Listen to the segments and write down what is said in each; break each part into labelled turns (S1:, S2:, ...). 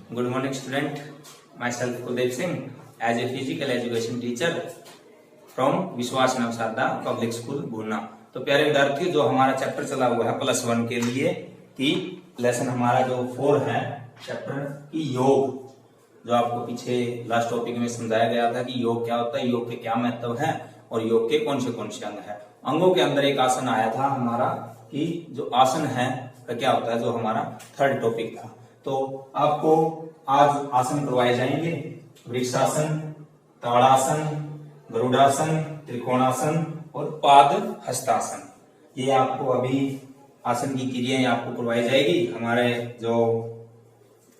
S1: Good morning, student. Myself Kuldev Singh, as a physical education teacher from विश्वास नवसारदा public school भूना। तो प्यारे विद्यार्थियों, जो हमारा चैप्टर चला हुआ है +1 के लिए कि लेसन हमारा जो 4 है चैप्टर की योग, जो आपको पीछे लास्ट टॉपिक में समझाया गया था कि योग क्या होता है, योग के क्या महत्व है और योग के कौन से अंग है। अंगों के अंदर एक आसन आया था हमारा कि जो आसन है तो क्या होता है, जो हमारा 3rd टॉपिक था। तो आपको आज आसन करवाए जाएंगे, वृक्षासन, ताड़ासन, गरुड़ासन, त्रिकोणासन और पाद हस्तासन। ये आपको अभी आसन की क्रियाएं आपको करवाई जाएगी। हमारे जो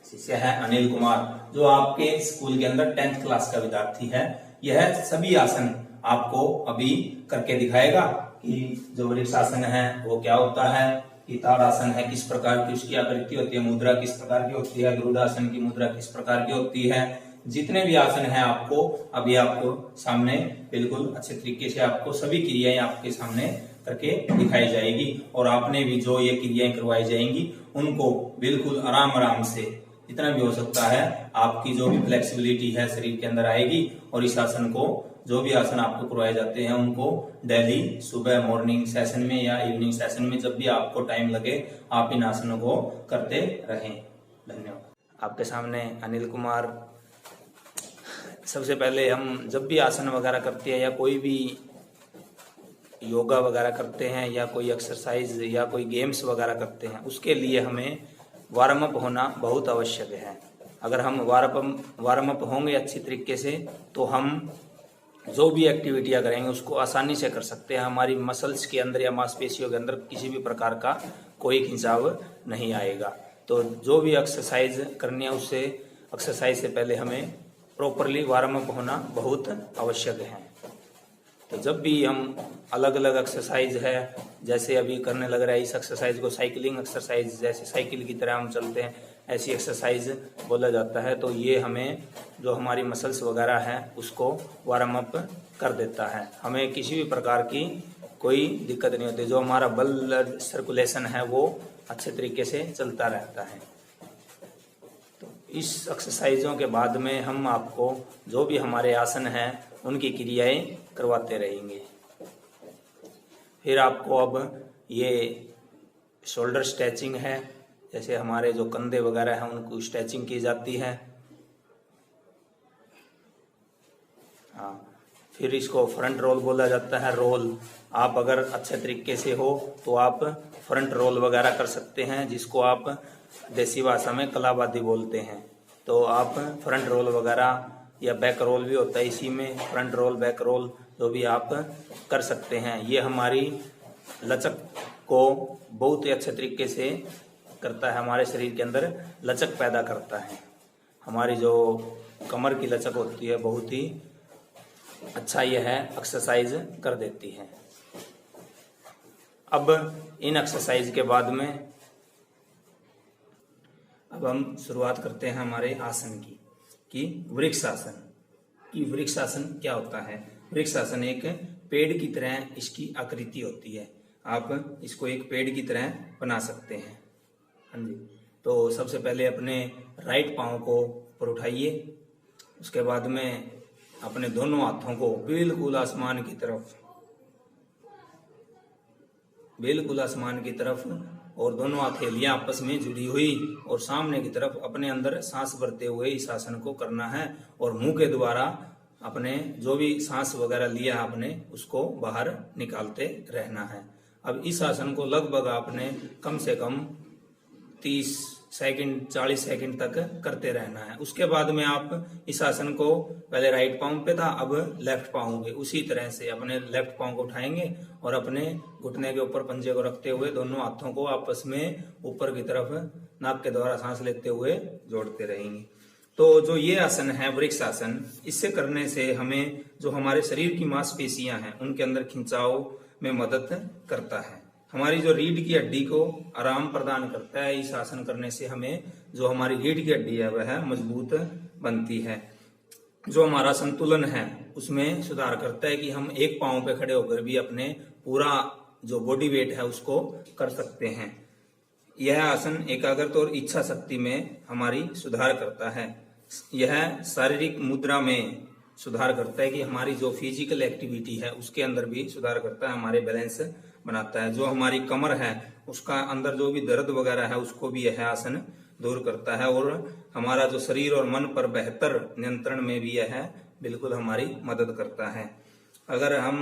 S1: शिष्य है अनिल कुमार, जो आपके स्कूल के अंदर 10th क्लास का विद्यार्थी है, यह सभी आसन आपको अभी करके दिखाएगा कि जो वृक्षासन है वो क्या होता है, कि ताड़ासन है किस प्रकार की उसकी आकृति होती है, मुद्रा किस प्रकार की होती है, गरुड़ासन की मुद्रा किस प्रकार की होती है। जितने भी आसन है आपको अभी आपको सामने बिल्कुल अच्छे तरीके से आपको सभी क्रियाएं आपके सामने करके दिखाई जाएगी और आपने भी जो ये क्रियाएं करवाई जाएंगी उनको बिल्कुल आराम से जितना भी हो सकता है आपकी जो भी फ्लेक्सिबिलिटी है शरीर के अंदर आएगी। और इस आसन को, जो भी आसन आपको करवाए जाते हैं उनको डेली सुबह मॉर्निंग सेशन में या इवनिंग सेशन में जब भी आपको टाइम लगे आप इन आसनों को करते रहें। धन्यवाद। आपके सामने अनिल कुमार। सबसे पहले हम जब भी आसन वगैरह करते हैं या कोई भी योगा वगैरह करते हैं या कोई एक्सरसाइज या कोई गेम्स वगैरह करते हैं, उसके लिए हमें वार्म अप होना बहुत आवश्यक है। अगर हम वार्म अप होंगे अच्छी तरीके से तो हम जो भी एक्टिविटियां करेंगे उसको आसानी से कर सकते हैं। हमारी मसल्स के अंदर या मांसपेशियों के अंदर किसी भी प्रकार का कोई खिंचाव नहीं आएगा। तो जो भी एक्सरसाइज करनी है उससे एक्सरसाइज से पहले हमें प्रॉपरली वार्म अप होना बहुत आवश्यक है। तो जब भी हम अलग अलग एक्सरसाइज है, जैसे अभी करने लग रहा है इस एक्सरसाइज को साइकिलिंग एक्सरसाइज, जैसे साइकिल की तरह हम चलते हैं ऐसी एक्सरसाइज बोला जाता है। तो ये हमें जो हमारी मसल्स वगैरह है उसको वार्म अप कर देता है, हमें किसी भी प्रकार की कोई दिक्कत नहीं होती। जो हमारा ब्लड सर्कुलेशन है वो अच्छे तरीके से चलता रहता है। तो इस एक्सरसाइजों के बाद में हम आपको जो भी हमारे आसन हैं उनकी क्रियाएं करवाते रहेंगे। फिर आपको अब ये शोल्डर स्ट्रेचिंग है, जैसे हमारे जो कंधे वगैरह हैं उनको स्ट्रेचिंग की जाती है। हाँ, फिर इसको फ्रंट रोल बोला जाता है। रोल आप अगर अच्छे तरीके से हो तो आप फ्रंट रोल वगैरह कर सकते हैं, जिसको आप देसी भाषा में कलाबादी बोलते हैं। तो आप फ्रंट रोल वगैरह या बैक रोल भी होता है इसी में, फ्रंट रोल बैक रोल जो भी आप कर सकते हैं। ये हमारी लचक को बहुत ही अच्छे तरीके से करता है, हमारे शरीर के अंदर लचक पैदा करता है। हमारी जो कमर की लचक होती है बहुत ही अच्छा यह है एक्सरसाइज कर देती है। अब इन एक्सरसाइज के बाद में अब हम शुरुआत करते हैं हमारे आसन की, कि वृक्षासन। कि वृक्षासन क्या होता है। वृक्षासन एक पेड़ की तरह इसकी आकृति होती है, आप इसको एक पेड़ की तरह बना सकते हैं। हाँ जी। तो सबसे पहले अपने राइट पांव को ऊपर उठाइए, उसके बाद में अपने दोनों हाथों को बिल्कुल आसमान की तरफ और दोनों हथेलियां आपस में जुड़ी हुई और सामने की तरफ अपने अंदर सांस भरते हुए इस आसन को करना है। और मुंह के द्वारा अपने जो भी सांस वगैरह लिया आपने उसको बाहर निकालते रहना है। अब इस आसन को लगभग आपने कम से कम 30 सेकंड 40 सेकंड तक करते रहना है। उसके बाद में आप इस आसन को पहले राइट पांव पे था, अब लेफ्ट पांव पे उसी तरह से अपने लेफ्ट पांव को उठाएंगे और अपने घुटने के ऊपर पंजे को रखते हुए दोनों हाथों को आपस में ऊपर की तरफ नाक के द्वारा सांस लेते हुए जोड़ते रहेंगे। तो जो ये आसन है वृक्षासन, इससे करने से हमें जो हमारे शरीर की मांसपेशियां हैं उनके अंदर खिंचाव में मदद करता है। हमारी जो रीढ़ की हड्डी को आराम प्रदान करता है। इस आसन करने से हमें जो हमारी रीढ़ की हड्डी है वह मजबूत बनती है। जो हमारा संतुलन है उसमें सुधार करता है कि हम एक पांव पे खड़े होकर भी अपने पूरा जो बॉडी वेट है उसको कर सकते हैं। यह आसन एकाग्रता और इच्छा शक्ति में हमारी सुधार करता है। यह शारीरिक मुद्रा में सुधार करता है कि हमारी जो फिजिकल एक्टिविटी है उसके अंदर भी सुधार करता है, हमारे बैलेंस बनाता है। जो हमारी कमर है उसका अंदर जो भी दर्द वगैरह है उसको भी यह आसन दूर करता है, और हमारा जो शरीर और मन पर बेहतर नियंत्रण में भी यह बिल्कुल हमारी मदद करता है। अगर हम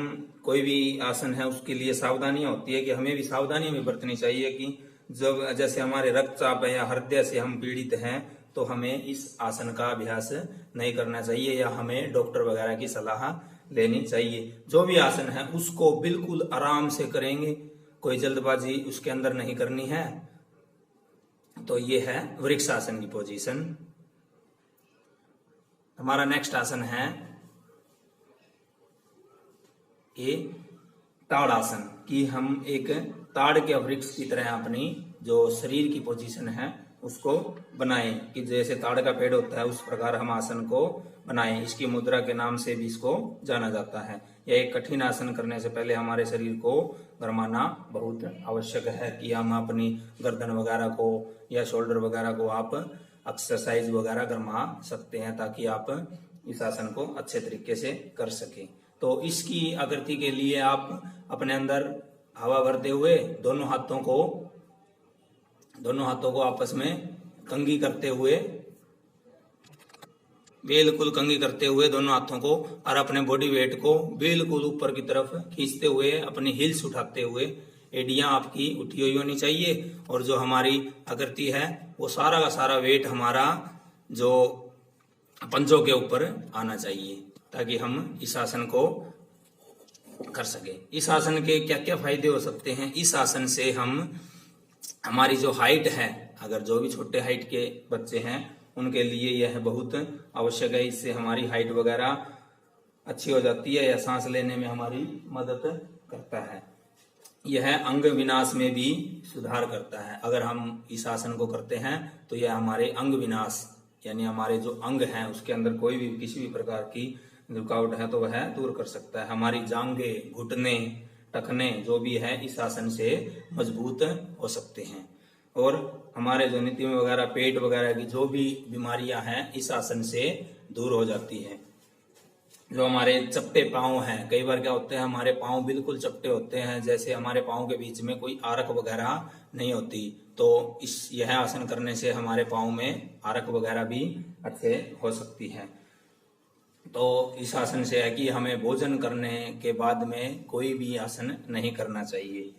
S1: कोई भी आसन है उसके लिए सावधानियां होती है कि हमें भी सावधानियां भी बरतनी चाहिए कि जब जैसे हमारे रक्तचाप है या हृदय से हम पीड़ित हैं तो हमें इस आसन का अभ्यास नहीं करना चाहिए या हमें डॉक्टर वगैरह की सलाह लेनी चाहिए। जो भी आसन है उसको बिल्कुल आराम से करेंगे, कोई जल्दबाजी उसके अंदर नहीं करनी है। तो ये है वृक्षासन की पोजीशन। हमारा नेक्स्ट आसन है ये ताड़ासन, कि हम एक ताड़ के वृक्ष की तरह अपनी जो शरीर की पोजीशन है उसको बनाएं, कि जैसे ताड़ का पेड़ होता है उस प्रकार हम आसन को बनाएं। इसकी मुद्रा के नाम से भी इसको जाना जाता है। यह एक कठिन आसन करने से पहले हमारे शरीर को गरमाना बहुत आवश्यक है, कि हम अपनी गर्दन वगैरह को या शोल्डर वगैरह को आप एक्सरसाइज वगैरह गरमा सकते हैं ताकि आप इस आसन को अच्छे तरीके से कर सकें। तो इसकी आकृति के लिए आप अपने अंदर हवा भरते हुए दोनों हाथों को आपस में कंघी करते हुए, बिल्कुल कंघी करते हुए दोनों हाथों को, और अपने बॉडी वेट को बिल्कुल ऊपर की तरफ खींचते हुए अपनी हिल्स उठाते हुए, एडियां आपकी उठी हुई होनी चाहिए, और जो हमारी आकृति है वो सारा का सारा वेट हमारा जो पंजों के ऊपर आना चाहिए ताकि हम इस आसन को कर सके। इस आसन के क्या क्या फायदे हो सकते हैं? इस आसन से हम हमारी जो हाइट है, अगर जो भी छोटे हाइट के बच्चे हैं उनके लिए यह बहुत आवश्यक है। इससे हमारी हाइट वगैरह अच्छी हो जाती है या सांस लेने में हमारी मदद करता है। यह अंग विनाश में भी सुधार करता है। अगर हम इस आसन को करते हैं तो यह हमारे अंग विनाश यानी हमारे जो अंग हैं उसके अंदर कोई भी किसी भी प्रकार की रुकावट है तो वह दूर कर सकता है। हमारी जांघे, घुटने, टखने जो भी है इस आसन से मजबूत हो सकते हैं, और हमारे जो नीति में वगैरह पेट वगैरह की जो भी बीमारियां हैं इस आसन से दूर हो जाती है। जो हमारे चपटे पांव हैं, कई बार क्या होते हैं हमारे पांव बिल्कुल चपटे होते हैं, जैसे हमारे पांव के बीच में कोई आरक वगैरह नहीं होती, तो यह आसन करने से हमारे पांव में आरक वगैरह भी अच्छे हो सकती है। तो इस आसन से है कि हमें भोजन करने के बाद में कोई भी आसन नहीं करना चाहिए।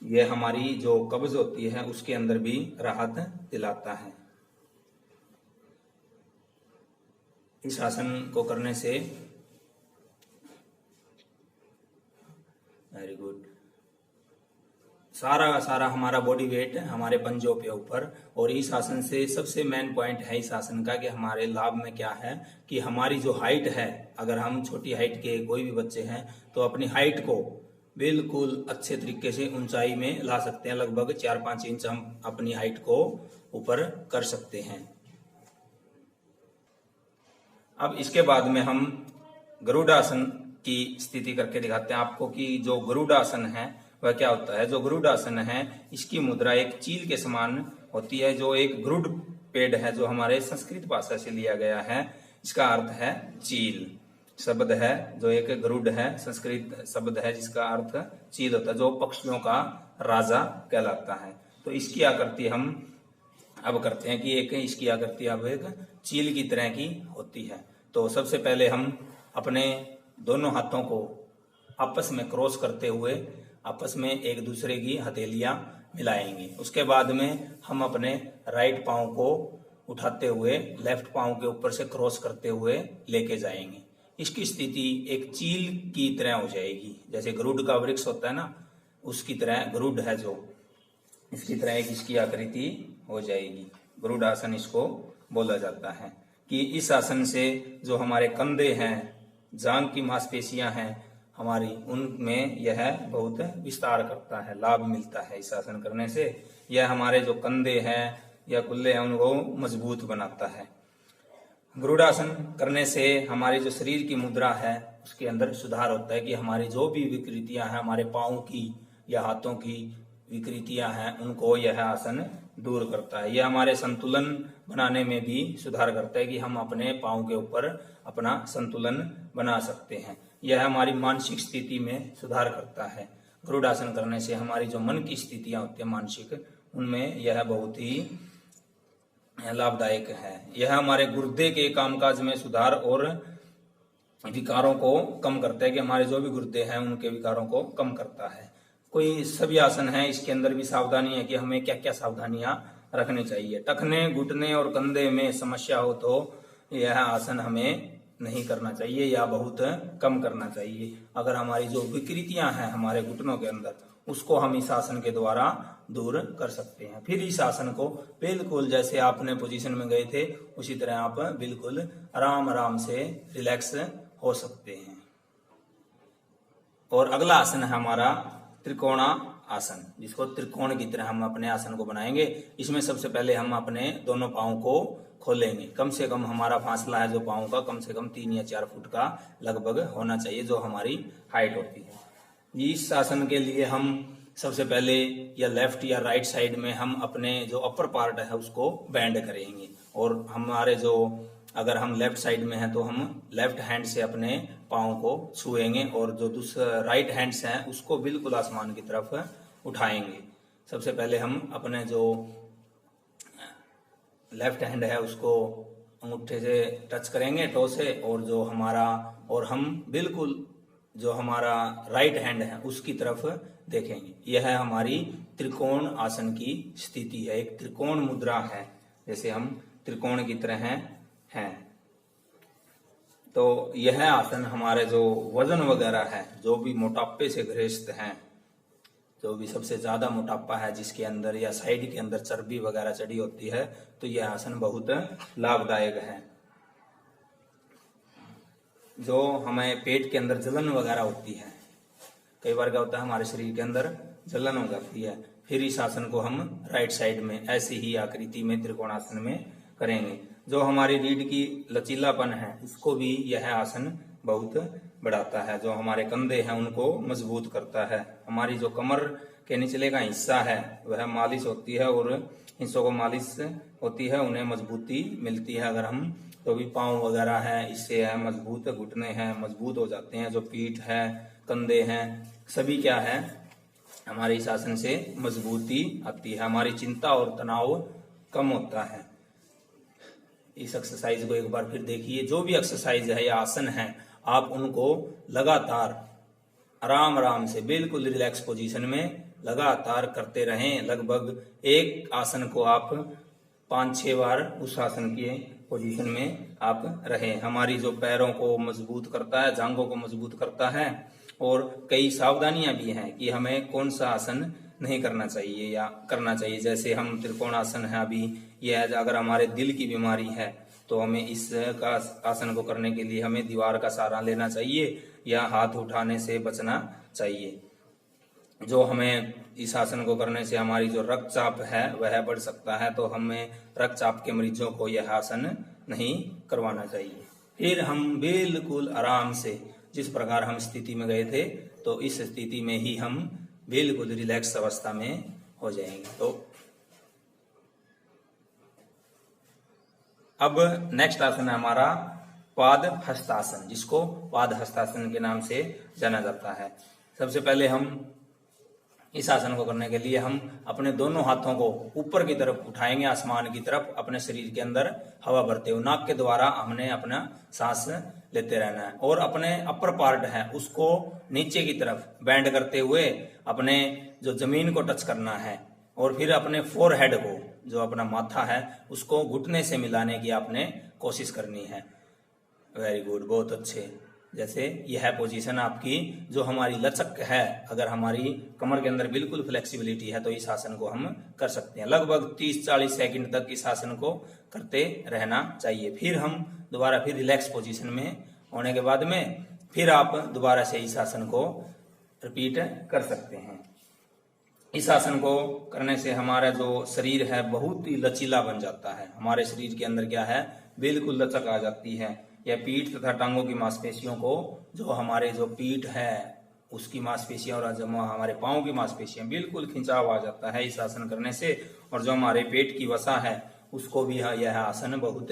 S1: यह हमारी जो कब्ज होती है उसके अंदर भी राहत दिलाता है। इस आसन को करने से वेरी गुड, सारा का सारा हमारा बॉडी वेट हमारे पंजों पे ऊपर, और इस आसन से सबसे मेन पॉइंट है इस आसन का कि हमारे लाभ में क्या है कि हमारी जो हाइट है, अगर हम छोटी हाइट के कोई भी बच्चे हैं तो अपनी हाइट को बिल्कुल अच्छे तरीके से ऊंचाई में ला सकते हैं। लगभग 4-5 इंच हम अपनी हाइट को ऊपर कर सकते हैं। अब इसके बाद में हम गरुड़ासन की स्थिति करके दिखाते हैं आपको कि जो गरुड़ासन है वह क्या होता है। जो गरुड़ासन है इसकी मुद्रा एक चील के समान होती है, जो एक गरुड़ पेड़ है जो हमारे संस्कृत भाषा से लिया गया है। इसका अर्थ है चील, शब्द है जो एक गरुड़ है, संस्कृत शब्द है जिसका अर्थ चील होता है, जो पक्षियों का राजा कहलाता है। तो इसकी आकृति हम अब करते हैं कि इसकी आकृति अब एक चील की तरह की होती है। तो सबसे पहले हम अपने दोनों हाथों को आपस में क्रॉस करते हुए आपस में एक दूसरे की हथेलियां मिलाएंगे। उसके बाद में हम अपने राइट पांव को उठाते हुए लेफ्ट पांव के ऊपर से क्रॉस करते हुए लेके जाएंगे। इसकी स्थिति एक चील की तरह हो जाएगी, जैसे गरुड़ का वृक्ष होता है ना, उसकी तरह गरुड़ है जो, इसकी तरह एक इसकी आकृति हो जाएगी। गरुड़ आसन इसको बोला जाता है। कि इस आसन से जो हमारे कंधे हैं, जांघ की मांसपेशियां हैं हमारी, उनमें यह बहुत विस्तार करता है, लाभ मिलता है इस आसन करने से। यह हमारे जो कंधे हैं या कुल्ले हैं उनको मजबूत बनाता है। गरुड़ासन करने से हमारे जो शरीर की मुद्रा है उसके अंदर सुधार होता है, कि हमारी जो भी विकृतियां हैं हमारे पाँव की या हाथों की विकृतियां हैं उनको यह आसन दूर करता है। यह हमारे संतुलन बनाने में भी सुधार करता है कि हम अपने पाँव के ऊपर अपना संतुलन बना सकते हैं। यह हमारी मानसिक स्थिति में सुधार करता है। गरुड़ आसन करने से हमारी जो मन की स्थितियां होती है मानसिक, उनमें यह बहुत ही लाभदायक है। यह हमारे गुर्दे के कामकाज में सुधार और विकारों को कम करता है कि हमारे जो भी गुर्दे हैं उनके विकारों को कम करता है। कोई सभी आसन है, इसके अंदर भी सावधानी है कि हमें क्या क्या सावधानियां रखनी चाहिए। टखने, घुटने और कंधे में समस्या हो तो यह आसन हमें नहीं करना चाहिए या बहुत कम करना चाहिए। अगर हमारी जो विकृतियां हैं हमारे घुटनों के अंदर, उसको हम इस आसन के द्वारा दूर कर सकते हैं। फिर इस आसन को बिल्कुल जैसे आपने पोजीशन में गए थे उसी तरह आप बिल्कुल आराम आराम से रिलैक्स हो सकते हैं। और अगला आसन है हमारा त्रिकोणा आसन, जिसको त्रिकोण की तरह हम अपने आसन को बनाएंगे। इसमें सबसे पहले हम अपने दोनों पाँव को खोलेंगे। कम से कम हमारा फासला है जो पाँव का कम से कम 3 या 4 फुट का लगभग होना चाहिए, जो हमारी हाइट होती है। इस आसन के लिए हम सबसे पहले या लेफ्ट या राइट साइड में हम अपने जो अपर पार्ट है उसको बेंड करेंगे। और हमारे जो अगर हम लेफ्ट साइड में हैं तो हम लेफ्ट हैंड से अपने पाँव को छुएंगे और जो दूसरा राइट हैंड से है उसको बिल्कुल आसमान की तरफ उठाएंगे। सबसे पहले हम अपने जो लेफ्ट हैंड है उसको अंगूठे से टच करेंगे टो से, और जो हमारा और हम बिल्कुल जो हमारा राइट हैंड है उसकी तरफ देखेंगे। यह हमारी त्रिकोण आसन की स्थिति है, एक त्रिकोण मुद्रा है, जैसे हम त्रिकोण की तरह हैं। तो यह आसन हमारे जो वजन वगैरह है, जो भी मोटापे से ग्रस्त हैं, जो भी सबसे ज्यादा मोटापा है जिसके अंदर या साइड के अंदर चर्बी वगैरह चढ़ी होती है, तो यह आसन बहुत लाभदायक है। जो हमें पेट के अंदर जलन वगैरह होती है, कई बार क्या होता है हमारे शरीर के अंदर जलन हो जाती है, फिर इस आसन को हम राइट साइड में ऐसी ही आकृति में त्रिकोणासन में करेंगे। जो हमारी रीढ़ की लचीलापन है इसको भी यह आसन बहुत बढ़ाता है। जो हमारे कंधे हैं उनको मजबूत करता है। हमारी जो कमर के निचले का हिस्सा है वह मालिश होती है और हिस्सों को मालिश होती है, उन्हें मजबूती मिलती है। अगर हम तो भी पाँव वगैरह है इससे है मजबूत, घुटने हैं मजबूत हो जाते हैं, जो पीठ है, कंधे हैं, सभी क्या है हमारे इस आसन से मजबूती आती है। हमारी चिंता और तनाव कम होता है। इस एक्सरसाइज को एक बार फिर देखिए। जो भी एक्सरसाइज है या आसन है आप उनको लगातार आराम आराम से बिल्कुल रिलैक्स पोजीशन में लगातार करते रहें। लगभग एक आसन को आप 5-6 बार उस आसन की पोजीशन में आप रहें। हमारी जो पैरों को मजबूत करता है, जांघों को मजबूत करता है। और कई सावधानियां भी हैं कि हमें कौन सा आसन नहीं करना चाहिए या करना चाहिए। जैसे हम त्रिकोणासन है अभी, यह अगर हमारे दिल की बीमारी है तो हमें इस का आसन को करने के लिए हमें दीवार का सहारा लेना चाहिए या हाथ उठाने से बचना चाहिए। जो हमें इस आसन को करने से हमारी जो रक्तचाप है वह बढ़ सकता है, तो हमें रक्तचाप के मरीजों को यह आसन नहीं करवाना चाहिए। फिर हम बिल्कुल आराम से जिस प्रकार हम स्थिति में गए थे तो इस स्थिति में ही हम बिल्कुल रिलैक्स अवस्था में हो जाएंगे। तो अब नेक्स्ट आसन है हमारा पाद हस्तासन, जिसको पाद हस्तासन के नाम से जाना जाता है। सबसे पहले हम इस आसन को करने के लिए हम अपने दोनों हाथों को ऊपर की तरफ उठाएंगे, आसमान की तरफ, अपने शरीर के अंदर हवा भरते हुए। नाक के द्वारा हमने अपना सांस लेते रहना है और अपने अपर पार्ट है उसको नीचे की तरफ बेंड करते हुए अपने जो जमीन को टच करना है और फिर अपने फोरहेड को, जो अपना माथा है, उसको घुटने से मिलाने की आपने कोशिश करनी है। वेरी गुड, बहुत अच्छे। जैसे यह पोजीशन आपकी जो हमारी लचक है, अगर हमारी कमर के अंदर बिल्कुल फ्लेक्सिबिलिटी है तो इस आसन को हम कर सकते हैं। लगभग 30-40 सेकंड तक इस आसन को करते रहना चाहिए। फिर हम दोबारा फिर रिलैक्स पोजीशन में होने के बाद में फिर आप दोबारा से इस आसन को रिपीट कर सकते हैं। इस आसन को करने से हमारा जो शरीर है बहुत ही लचीला बन जाता है। हमारे शरीर के अंदर क्या है बिल्कुल लचक आ जाती है। यह पीठ तथा टांगों की मांसपेशियों को, जो हमारे जो पीठ है उसकी मांसपेशियां और जो हमारे पाँव की मांसपेशियां बिल्कुल खिंचाव आ जाता है इस आसन करने से। और जो हमारे पेट की वसा है उसको भी यह आसन बहुत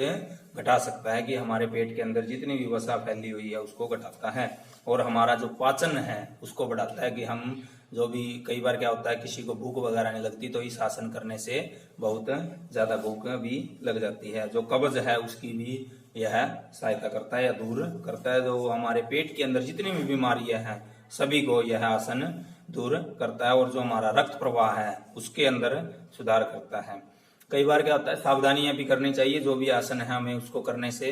S1: घटा सकता है, कि हमारे पेट के अंदर जितनी भी वसा फैली हुई है उसको घटाता है। और हमारा जो पाचन है उसको बढ़ाता है, कि हम जो भी, कई बार क्या होता है किसी को भूख वगैरह नहीं लगती, तो इस आसन करने से बहुत ज्यादा भूख भी लग जाती है। जो कब्ज है उसकी भी यह सहायता करता है या दूर करता है। जो हमारे पेट के अंदर जितनी भी बीमारियां हैं सभी को यह आसन दूर करता है। और जो हमारा रक्त प्रवाह है उसके अंदर सुधार करता है। कई बार क्या होता है सावधानियां भी करनी चाहिए जो भी आसन है हमें उसको करने से,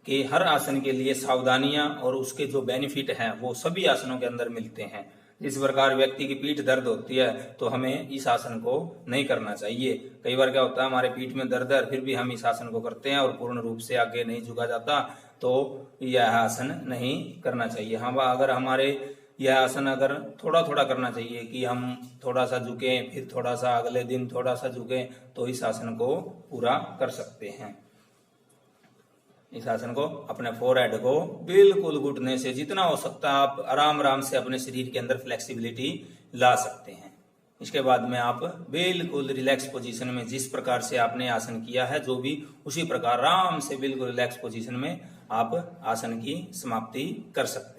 S1: कि हर आसन के लिए सावधानियां और उसके जो बेनिफिट हैं वो सभी आसनों के अंदर मिलते हैं। जिस प्रकार व्यक्ति की पीठ दर्द होती है तो हमें इस आसन को नहीं करना चाहिए। कई बार क्या होता है हमारे पीठ में दर्द है फिर भी हम इस आसन को करते हैं और पूर्ण रूप से आगे नहीं झुका जाता, तो यह आसन नहीं करना चाहिए। हाँ, अगर हमारे यह आसन अगर थोड़ा थोड़ा करना चाहिए, कि हम थोड़ा सा झुकें फिर थोड़ा सा अगले दिन थोड़ा सा झुकें, तो इस आसन को पूरा कर सकते हैं। इस आसन को अपने फोरहेड को बिल्कुल घुटने से जितना हो सकता है आप आराम आराम से अपने शरीर के अंदर फ्लेक्सिबिलिटी ला सकते हैं। इसके बाद में आप बिल्कुल रिलैक्स पोजीशन में, जिस प्रकार से आपने आसन किया है जो भी, उसी प्रकार आराम से बिल्कुल रिलैक्स पोजीशन में आप आसन की समाप्ति कर सकते हैं।